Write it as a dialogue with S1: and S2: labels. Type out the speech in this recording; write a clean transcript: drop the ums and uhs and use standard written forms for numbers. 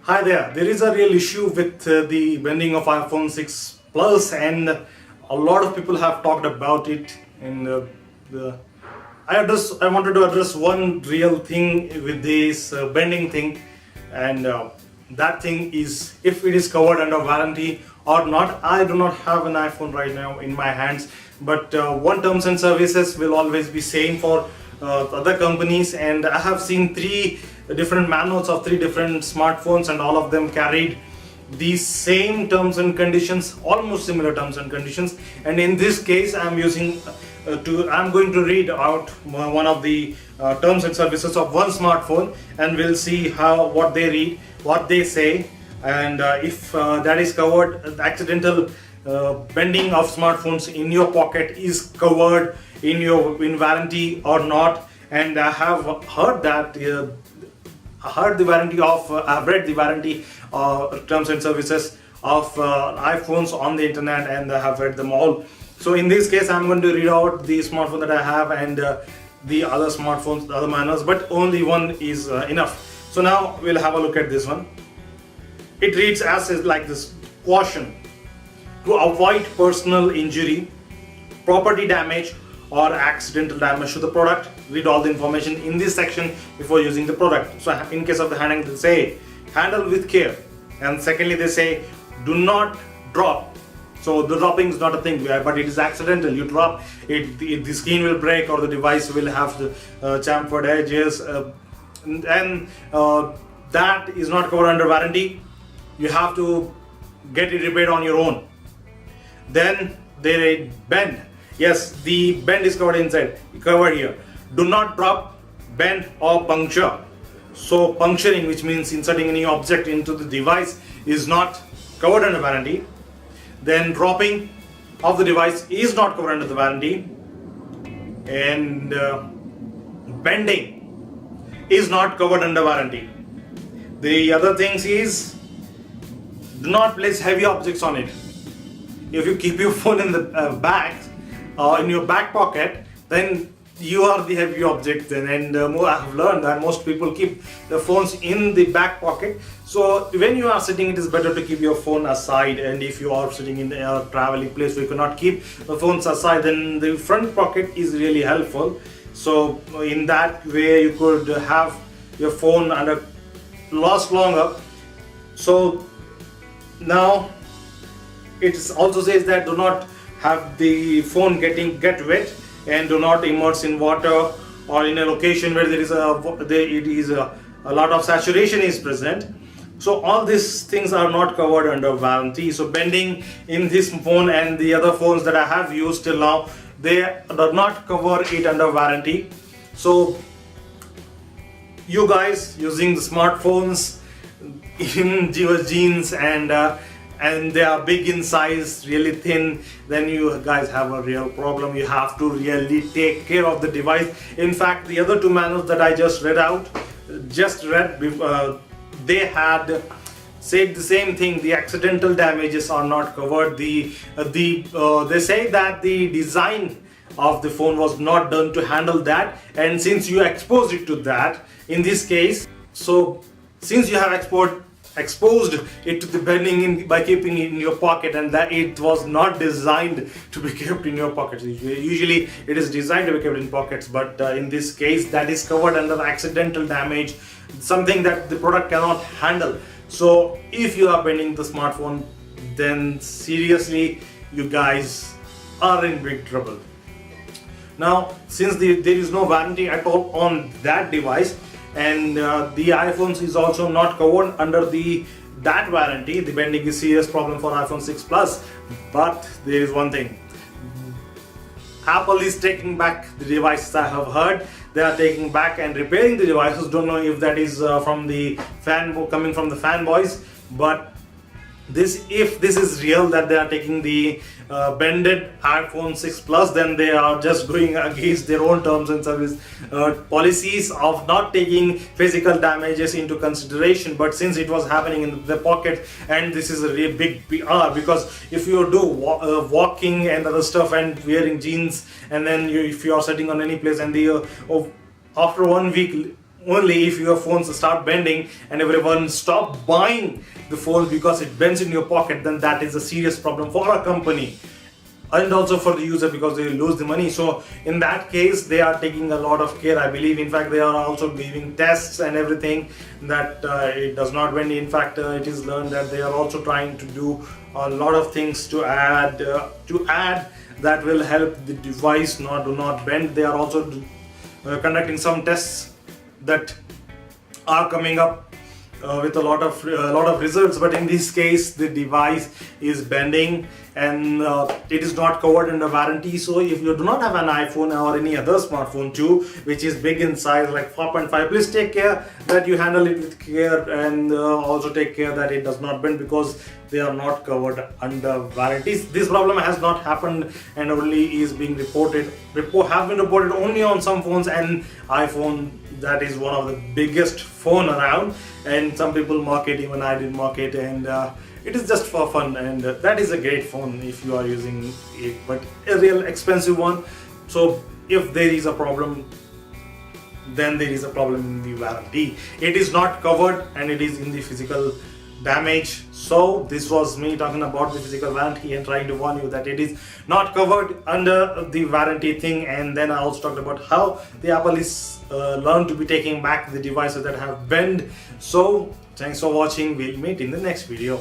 S1: Hi there. There is a real issue with the bending of iPhone 6 Plus, and a lot of people have talked about it. And the I wanted to address one real thing with this bending thing, and that thing is if it is covered under warranty or not. I do not have an iPhone right now in my hands, but one terms and services will always be same for other companies, and I have seen three different manuals of three different smartphones, and all of them carried these same terms and conditions, almost similar terms and conditions. And in this case I'm going to read out one of the terms and services of one smartphone, and we'll see what they read, what they say, and if that is covered. The accidental bending of smartphones in your pocket is covered in warranty or not. And I have heard that I've read the warranty terms and services of iPhones on the internet, and I have read them all. So in this case, I'm going to read out the smartphone that I have and the other smartphones, the other manuals, but only one is enough. So now we'll have a look at this one. It reads as is like this: caution, to avoid personal injury, property damage, or accidental damage to the product, read all the information in this section before using the product. So in case of the handling, they say handle with care, and secondly they say do not drop. So the dropping is not a thing, but it is accidental. You drop it, the screen will break, or the device will have the chamfered edges, and that is not covered under warranty. You have to get it repaired on your own. Then they bend. Yes, the bend is covered inside, covered here. Do not drop, bend, or puncture. So puncturing, which means inserting any object into the device, is not covered under warranty. Then dropping of the device is not covered under the warranty. And bending is not covered under warranty. The other things is, do not place heavy objects on it. If you keep your phone in the bag, in your back pocket, then you are the heavy object. And I have learned that most people keep their phones in the back pocket. So when you are sitting, it is better to keep your phone aside. And if you are sitting in a traveling place where you cannot keep the phones aside, then the front pocket is really helpful. So in that way you could have your phone under last longer. So now it also says that do not have the phone get wet, and do not immerse in water or in a location where there is a lot of saturation is present. So all these things are not covered under warranty. So bending in this phone and the other phones that I have used till now, they do not cover it under warranty. So you guys using the smartphones in your jeans and they are big in size, really thin, then you guys have a real problem. You have to really take care of the device. In fact, the other two manuals that I just read, they had said the same thing. The accidental damages are not covered. They say that the design of the phone was not done to handle that, and since you exposed it to that in this case, so since you have exposed it to the bending by keeping it in your pocket, and that it was not designed to be kept in your pockets. Usually it is designed to be kept in pockets, but in this case that is covered under accidental damage, something that the product cannot handle. So if you are bending the smartphone, then seriously you guys are in big trouble. Now since there is no warranty at all on that device, and the iPhones is also not covered under that warranty, the bending is serious problem for iPhone 6 Plus. But there is one thing, Apple is taking back the devices. I have heard they are taking back and repairing the devices. Don't know if that is coming from the fanboys, but if this is real, that they are taking the bended iPhone 6 Plus, then they are just going against their own terms and service policies of not taking physical damages into consideration. But since it was happening in the pocket, and this is a really big PR, because if you do walking and other stuff and wearing jeans, and then if you are sitting on any place, and after 1 week only if your phones start bending and everyone stop buying the phone because it bends in your pocket, then that is a serious problem for a company and also for the user, because they lose the money. So in that case, they are taking a lot of care, I believe. In fact, they are also giving tests and everything that it does not bend. In fact, it is learned that they are also trying to do a lot of things to add that will help the device do not bend. They are also conducting some tests that are coming up with a lot of results, but in this case the device is bending and it is not covered under warranty. So if you do not have an iPhone or any other smartphone too which is big in size like 4.5, please take care that you handle it with care, and also take care that it does not bend, because they are not covered under warranties. This problem has not happened and only is being reported only on some phones, and iPhone, that is one of the biggest phone around, and some people mock it, even I did mock it, and it is just for fun, and that is a great phone if you are using it, but a real expensive one. So if there is a problem, then there is a problem in the warranty. It is not covered and it is in the physical damage. So this was me talking about the physical warranty and trying to warn you that it is not covered under the warranty thing. And then I also talked about how the Apple is learned to be taking back the devices that have bent. So thanks for watching. We'll meet in the next video.